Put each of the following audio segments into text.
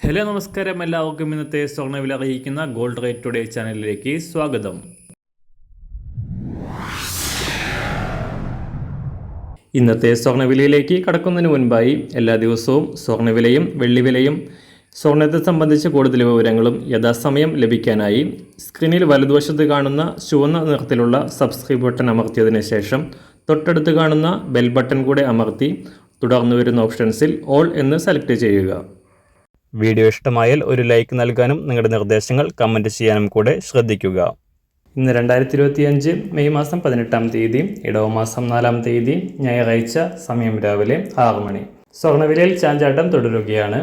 Hello നമസ്കാരം, എല്ലാവർക്കും ഇന്നത്തെ സ്വർണ്ണവില അറിയിക്കുന്ന ഗോൾഡ് റേറ്റ് ടുഡേ ചാനലിലേക്ക് സ്വാഗതം. ഇന്നത്തെ സ്വർണ്ണവിലയിലേക്ക് കടക്കുന്നതിന് മുൻപായി എല്ലാ ദിവസവും സ്വർണ്ണവിലയും വെള്ളിവിലയും സ്വർണ്ണത്തെ സംബന്ധിച്ച് കൂടുതൽ വിവരങ്ങളും യഥാസമയം ലഭിക്കാനായി സ്ക്രീനിൽ വലതുവശത്ത് കാണുന്ന ചുവന്ന നിറത്തിലുള്ള സബ്സ്ക്രൈബ് ബട്ടൺ അമർത്തിയതിനു ശേഷം തൊട്ടടുത്ത് കാണുന്ന ബെൽ ബട്ടൺ കൂടെ അമർത്തി തുടർന്ന് വരുന്ന ഓപ്ഷൻസിൽ ഓൾ എന്ന് സെലക്ട് ചെയ്യുക. വീഡിയോ ഇഷ്ടമായാൽ ഒരു ലൈക്ക് നൽകാനും നിങ്ങളുടെ നിർദ്ദേശങ്ങൾ കമൻറ്റ് ചെയ്യാനും കൂടെ ശ്രദ്ധിക്കുക. ഇന്ന് 2025 മെയ് മാസം 18-ാം തീയതി, ഇടവമാസം 4-ാം തീയതി, ഞായറാഴ്ച. സമയം രാവിലെ 6 മണി. സ്വർണ്ണവിലയിൽ ചാഞ്ചാട്ടം തുടരുകയാണ്.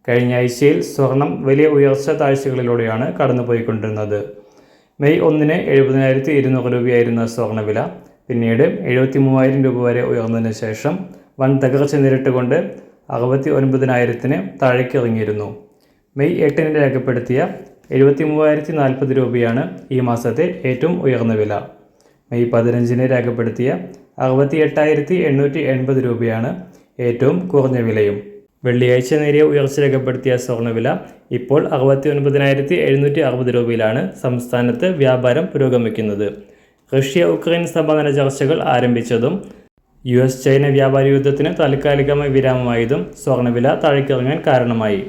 കഴിഞ്ഞ ആഴ്ചയിൽ സ്വർണം വലിയ ഉയർച്ച താഴ്ചകളിലൂടെയാണ് കടന്നുപോയിക്കൊണ്ടിരുന്നത്. മെയ് 1-ന് 70,200 രൂപയായിരുന്ന സ്വർണ്ണവില പിന്നീട് 73,000 രൂപ വരെ ഉയർന്നതിന് ശേഷം വൻ തകർച്ച നേരിട്ടുകൊണ്ട് 69,000-ന് താഴേക്ക് ഇറങ്ങിയിരുന്നു. മെയ് 8-ന് രേഖപ്പെടുത്തിയ 73,040 രൂപയാണ് ഈ മാസത്തെ ഏറ്റവും ഉയർന്ന വില. മെയ് 15-ന് രേഖപ്പെടുത്തിയ 68,880 രൂപയാണ് ഏറ്റവും കുറഞ്ഞ വിലയും. വെള്ളിയാഴ്ച നേരിയ ഉയർച്ച രേഖപ്പെടുത്തിയ സ്വർണ്ണവില ഇപ്പോൾ 69,760 രൂപയിലാണ് സംസ്ഥാനത്ത് വ്യാപാരം പുരോഗമിക്കുന്നത്. റഷ്യ ഉക്രൈൻ സമാധാന ചർച്ചകൾ ആരംഭിച്ചതും US ചൈന വ്യാപാര യുദ്ധത്തിന് താൽക്കാലികമായി വിരാമമായതും സ്വർണ്ണവില താഴേക്കിറങ്ങാൻ കാരണമായി.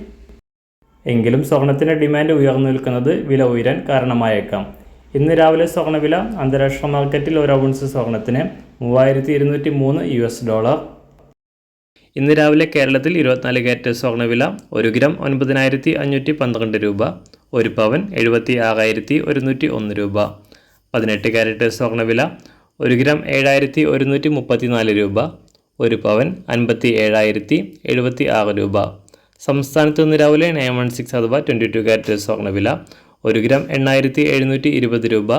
എങ്കിലും സ്വർണത്തിൻ്റെ ഡിമാൻഡ് ഉയർന്നു നിൽക്കുന്നത് വില ഉയരാൻ കാരണമായേക്കാം. ഇന്ന് രാവിലെ സ്വർണ്ണവില അന്താരാഷ്ട്ര മാർക്കറ്റിൽ ഒരു ഔൺസ് സ്വർണത്തിന് $3,203. ഇന്ന് രാവിലെ കേരളത്തിൽ 24 കാരറ്റ് സ്വർണ്ണവില 1 ഗ്രാം 9,512 രൂപ, 1 പവൻ 76,101 രൂപ. 18 കാരറ്റ് സ്വർണ്ണവില 1 ഗ്രാം 7,134 രൂപ, 1 പവൻ 57,076 രൂപ. സംസ്ഥാനത്ത് നിന്ന് രാവിലെ 916 അഥവാ 22 കാരറ്റ് സ്വർണ്ണവില 1 ഗ്രാം 8,720 രൂപ,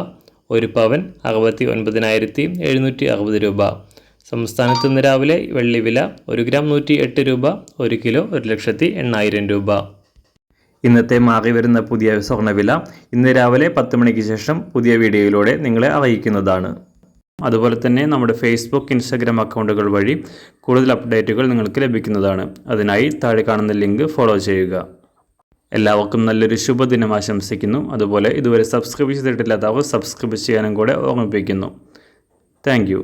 1 പവൻ 69,760 രൂപ. സംസ്ഥാനത്ത് നിന്ന് രാവിലെ വെള്ളിവില 1 ഗ്രാം 108 രൂപ, 1 കിലോ 1,80,000 രൂപ. ഇന്നത്തെ മാറി വരുന്ന പുതിയ സ്വർണ്ണവില ഇന്ന് രാവിലെ 10 മണിക്ക് ശേഷം പുതിയ വീഡിയോയിലൂടെ നിങ്ങളെ അറിയിക്കുന്നതാണ്. അതുപോലെ തന്നെ നമ്മുടെ ഫേസ്ബുക്ക്, ഇൻസ്റ്റാഗ്രാം അക്കൗണ്ടുകൾ വഴി കൂടുതൽ അപ്ഡേറ്റുകൾ നിങ്ങൾക്ക് ലഭിക്കുന്നതാണ്. അതിനായി താഴെ കാണുന്ന ലിങ്ക് ഫോളോ ചെയ്യുക. എല്ലാവർക്കും നല്ലൊരു ശുഭദിനം ആശംസിക്കുന്നു. അതുപോലെ ഇതുവരെ സബ്സ്ക്രൈബ് ചെയ്തിട്ടില്ലാത്തവർ സബ്സ്ക്രൈബ് ചെയ്യാനും കൂടെ ഓർമ്മിപ്പിക്കുന്നു. താങ്ക്